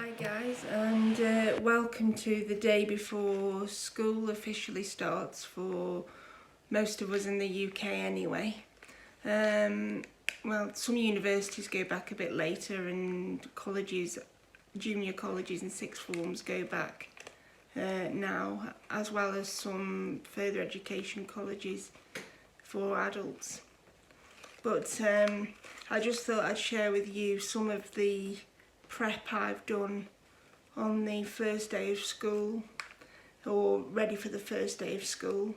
Hi guys, and welcome to the day before school officially starts for most of us in the UK anyway. Well, some universities go back a bit later, and colleges, junior colleges and sixth forms go back now, as well as some further education colleges for adults. But I just thought I'd share with you some of the prep I've done on the first day of school, or ready for the first day of school,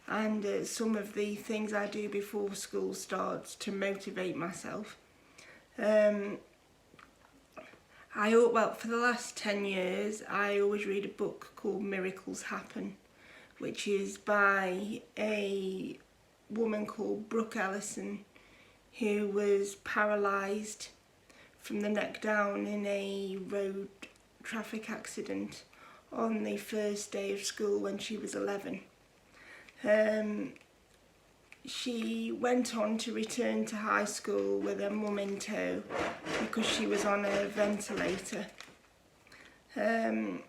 and some of the things I do before school starts to motivate myself. Well, for the last 10 years I always read a book called Miracles Happen, which is by a woman called Brooke Ellison, who was paralysed from the neck down in a road traffic accident on the first day of school when she was 11. She went on to return to high school with her mum in tow because she was on a ventilator. And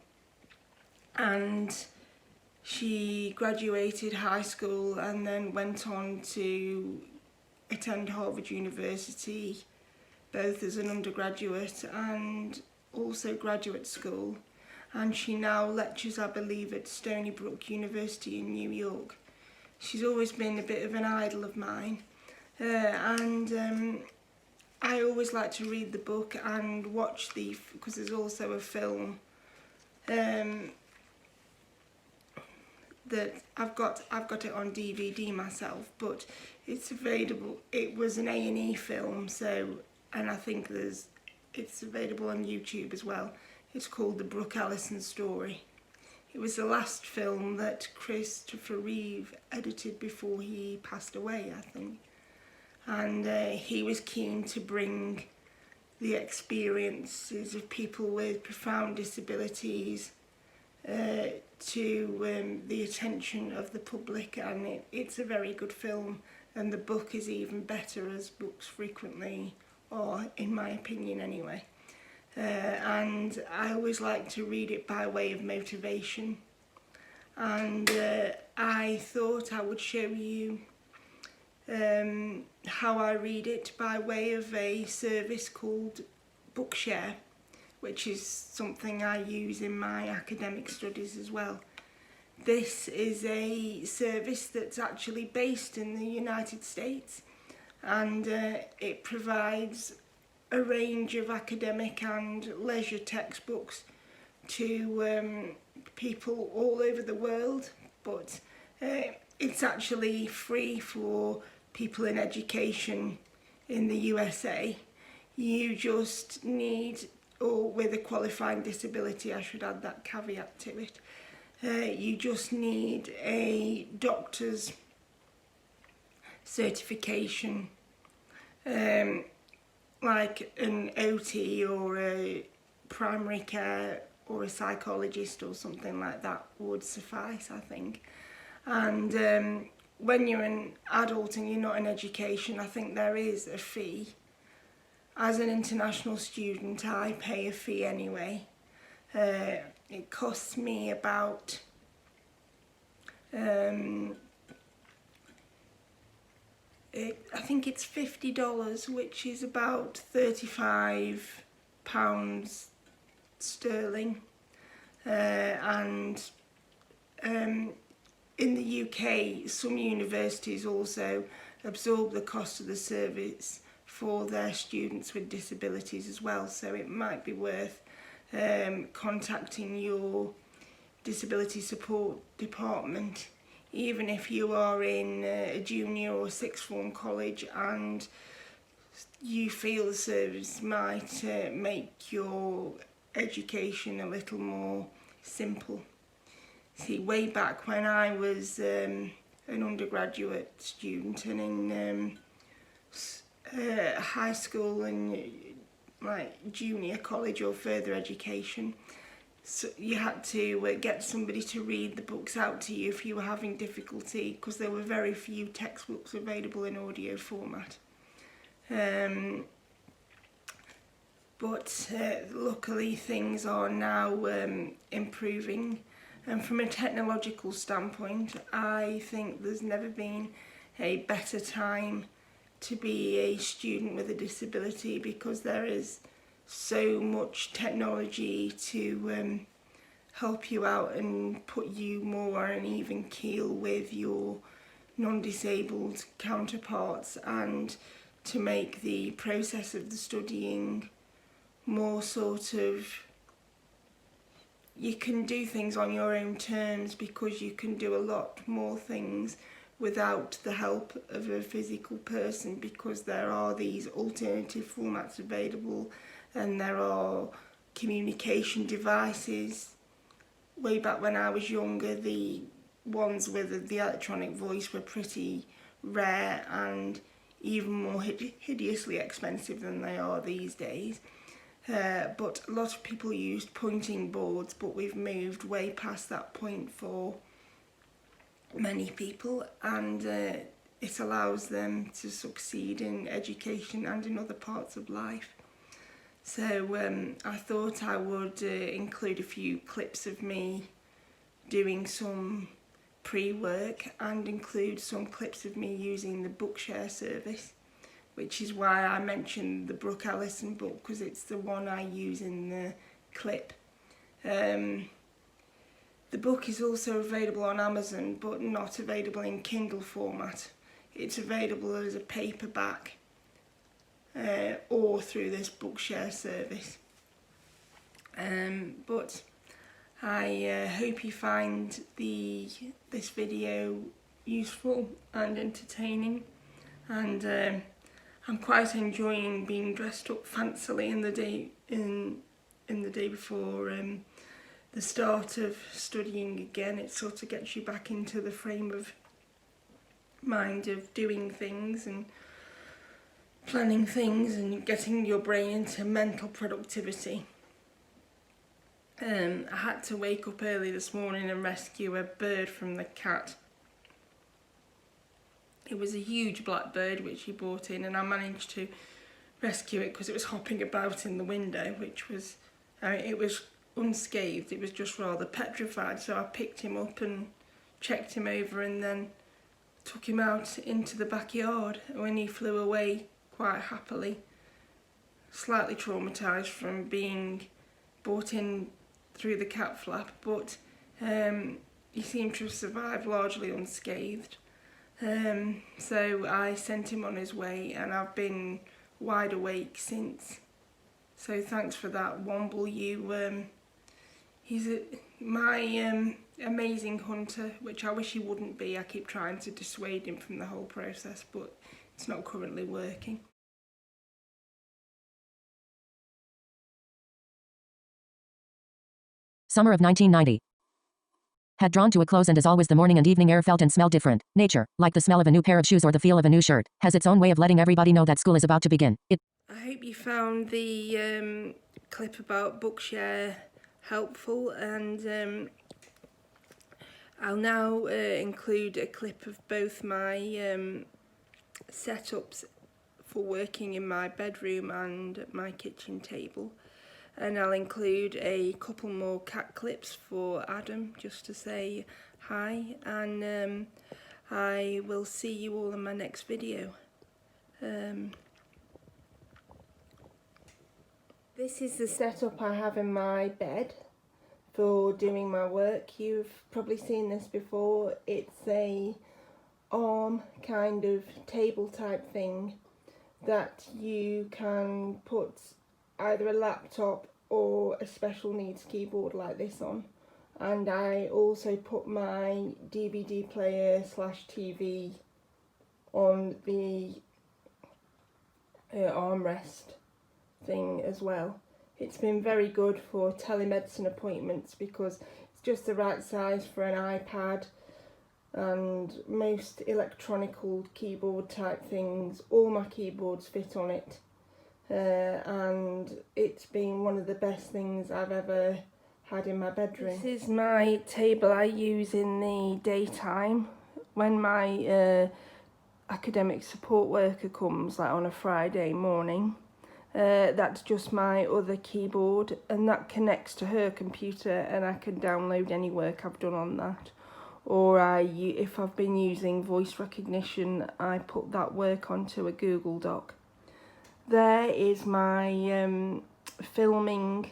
she graduated high school and then went on to attend Harvard University, both as an undergraduate and also graduate school, and she now lectures, I believe, at Stony Brook University in New York. She's always been a bit of an idol of mine, and I always like to read the book and watch because there's also a film that I've got it on DVD myself, but it's available. It was an A&E film, and I think it's available on YouTube as well. It's called The Brooke Ellison Story. It was the last film that Christopher Reeve edited before he passed away, I think. And he was keen to bring the experiences of people with profound disabilities to the attention of the public, and it's a very good film, and the book is even better, as books frequently are, in my opinion anyway. And I always like to read it by way of motivation, and I thought I would show you how I read it by way of a service called Bookshare, which is something I use in my academic studies as well. This is a service that's actually based in the United States, and it provides a range of academic and leisure textbooks to people all over the world, but it's actually free for people in education in the USA. You just need, or with a qualifying disability, I should add that caveat to it, you just need a doctor's certification, like an OT or a primary care or a psychologist or something like that would suffice, I think. And when you're an adult and you're not in education, I think there is a fee. As an international student, I pay a fee anyway. It costs me about I think it's $50, which is about £35 sterling. And in the UK, some universities also absorb the cost of the service for their students with disabilities as well, so it might be worth contacting your disability support department, even if you are in a junior or sixth form college and you feel the service might make your education a little more simple. See, way back when I was an undergraduate student and in high school and like junior college or further education, so you had to get somebody to read the books out to you if you were having difficulty, because there were very few textbooks available in audio format. but luckily things are now improving, and from a technological standpoint I think there's never been a better time to be a student with a disability, because there is so much technology to help you out and put you more on an even keel with your non-disabled counterparts, and to make the process of the studying more sort of, you can do things on your own terms, because you can do a lot more things without the help of a physical person, because there are these alternative formats available and there are communication devices. Way back when I was younger, the ones with the electronic voice were pretty rare and even more hideously expensive than they are these days. But a lot of people used pointing boards, but we've moved way past that point for many people, and it allows them to succeed in education and in other parts of life. So I thought I would include a few clips of me doing some pre-work, and include some clips of me using the Bookshare service, which is why I mentioned the Brooke Allison book, because it's the one I use in the clip. The book is also available on Amazon, but not available in Kindle format. It's available as a paperback or through this Bookshare service. But I hope you find this video useful and entertaining, and I'm quite enjoying being dressed up fancily in the day before the start of studying again. It sort of gets you back into the frame of mind of doing things and planning things and getting your brain into mental productivity. I had to wake up early this morning and rescue a bird from the cat. It was a huge black bird which he brought in, and I managed to rescue it because it was hopping about in the window, which was, it was unscathed, it was just rather petrified. So I picked him up and checked him over, and then took him out into the backyard, when he flew away quite happily, slightly traumatised from being brought in through the cat flap, but he seemed to have survived largely unscathed. So I sent him on his way, and I've been wide awake since. So thanks for that, Womble. He's my amazing hunter, which I wish he wouldn't be. I keep trying to dissuade him from the whole process, but it's not currently working. Summer of 1990. Had drawn to a close, and as always the morning and evening air felt and smelled different. Nature, like the smell of a new pair of shoes or the feel of a new shirt, has its own way of letting everybody know that school is about to begin. I hope you found the clip about Bookshare helpful, and I'll now include a clip of both my setups for working in my bedroom and my kitchen table, and I'll include a couple more cat clips for Adam just to say hi, and I will see you all in my next video. This is the setup I have in my bed for doing my work. You've probably seen this before. It's a arm kind of table type thing that you can put either a laptop or a special needs keyboard like this on, and I also put my DVD player / TV on the armrest thing as well. It's been very good for telemedicine appointments because it's just the right size for an iPad, and most electronical keyboard type things, all my keyboards fit on it, and it's been one of the best things I've ever had in my bedroom. This is my table I use in the daytime when my academic support worker comes, like on a Friday morning. That's just my other keyboard, and that connects to her computer, and I can download any work I've done on that. Or if I've been using voice recognition, I put that work onto a Google Doc. There is my filming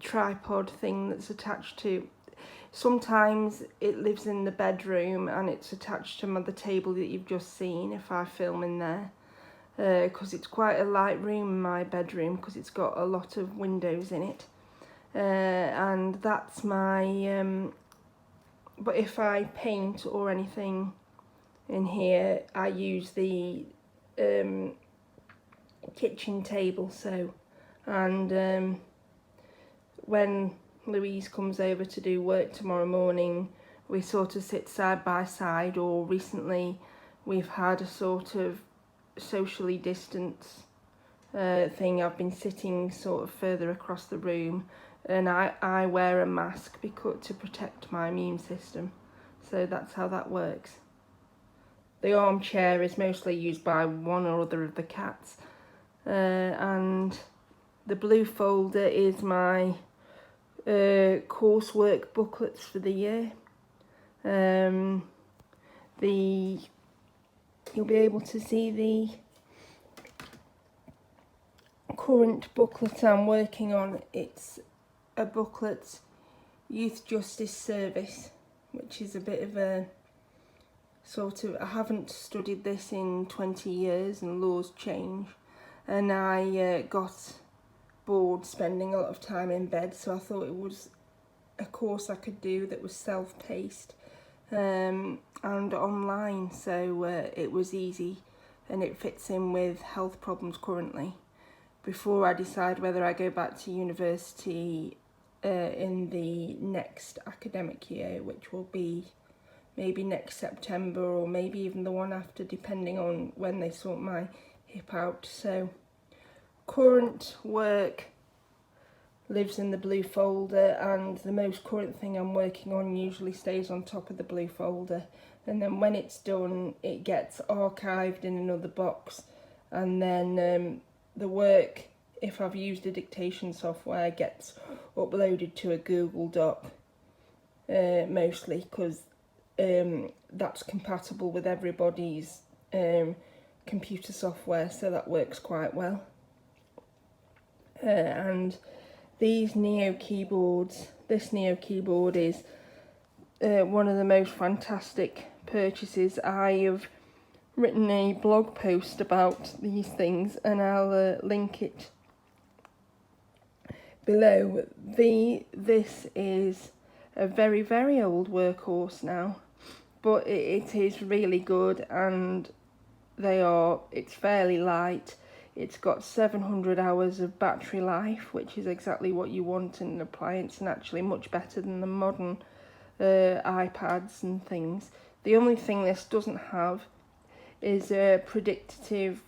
tripod thing that's attached to. Sometimes it lives in the bedroom and it's attached to the table that you've just seen if I film in there. Because it's quite a light room in my bedroom because it's got a lot of windows in it. And that's my... but if I paint or anything in here, I use the kitchen table. And when Louise comes over to do work tomorrow morning, we sort of sit side by side, or recently we've had a sort of socially distance thing. I've been sitting sort of further across the room, and I wear a mask to protect my immune system. So that's how that works. The armchair is mostly used by one or other of the cats, and the blue folder is my coursework booklets for the year. You'll be able to see the current booklet I'm working on. It's a booklet, Youth Justice Service, which is a bit of a sort of, I haven't studied this in 20 years and laws change, and I got bored spending a lot of time in bed, so I thought it was a course I could do that was self-paced and online, so it was easy and it fits in with health problems currently. Before I decide whether I go back to university in the next academic year, which will be maybe next September or maybe even the one after, depending on when they sort my hip out. So current work lives in the blue folder, and the most current thing I'm working on usually stays on top of the blue folder, and then when it's done it gets archived in another box, and then the work, if I've used a dictation software, gets uploaded to a Google Doc, mostly because that's compatible with everybody's computer software, so that works quite well. And these Neo keyboards, this Neo keyboard is one of the most fantastic purchases. I have written a blog post about these things, and I'll link it below. This is a very, very old workhorse now, but it is really good, and it's fairly light. It's got 700 hours of battery life, which is exactly what you want in an appliance, and actually much better than the modern iPads and things. The only thing this doesn't have is predictive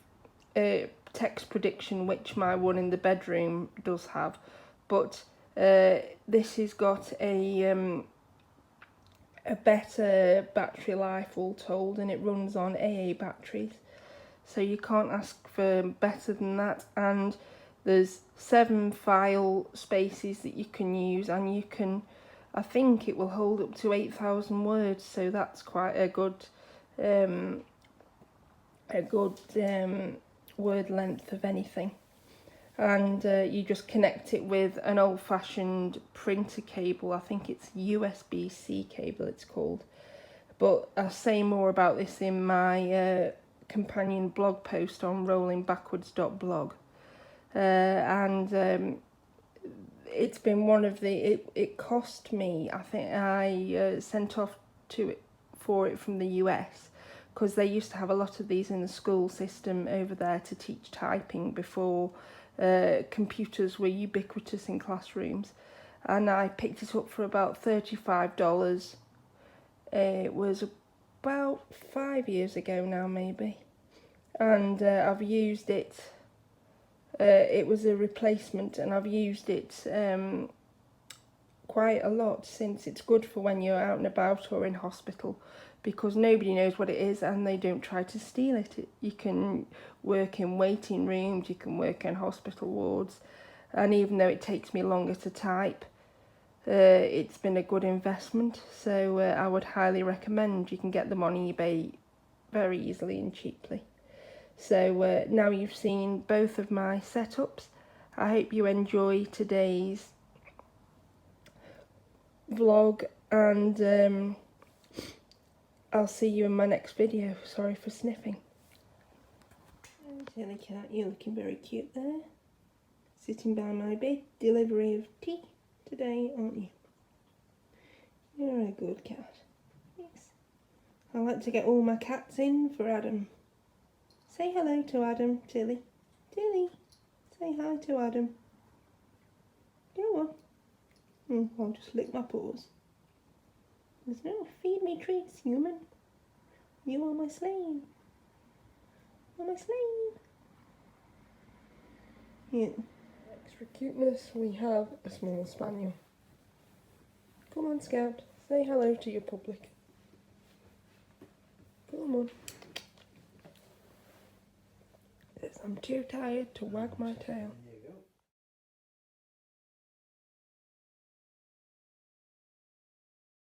text prediction, which my one in the bedroom does have, but this has got a better battery life all told, and it runs on AA batteries, so you can't ask for better than that. And there's 7 file spaces that you can use, and you can, I think it will hold up to 8,000 words, so that's quite a good word length of anything. And you just connect it with an old-fashioned printer cable. I think it's USB-C cable it's called, but I'll say more about this in my companion blog post on rollingbackwards.blog. And it's been one of the, it cost me, I think I sent off for it from the US, because they used to have a lot of these in the school system over there to teach typing before computers were ubiquitous in classrooms, and I picked it up for about $35. It was about 5 years ago now, maybe, and I've used it. It was a replacement, and I've used it quite a lot since. It's good for when you're out and about or in hospital, because nobody knows what it is and they don't try to steal it. You can work in waiting rooms, you can work in hospital wards, and even though it takes me longer to type, it's been a good investment, so I would highly recommend. You can get them on eBay very easily and cheaply. So now you've seen both of my setups, I hope you enjoy today's vlog, and I'll see you in my next video. Sorry for sniffing. Silly cat, you're looking very cute there. Sitting by my bed, delivery of tea today, aren't you? You're a good cat. Yes. I like to get all my cats in for Adam. Say hello to Adam, Tilly. Tilly, say hi to Adam. Go on. I'll just lick my paws. There's no feed me treats, human. You are my slave. You're my slave. Yeah. Extra cuteness, we have a small spaniel. Come on, Scout. Say hello to your public. Come on. I'm too tired to wag my tail.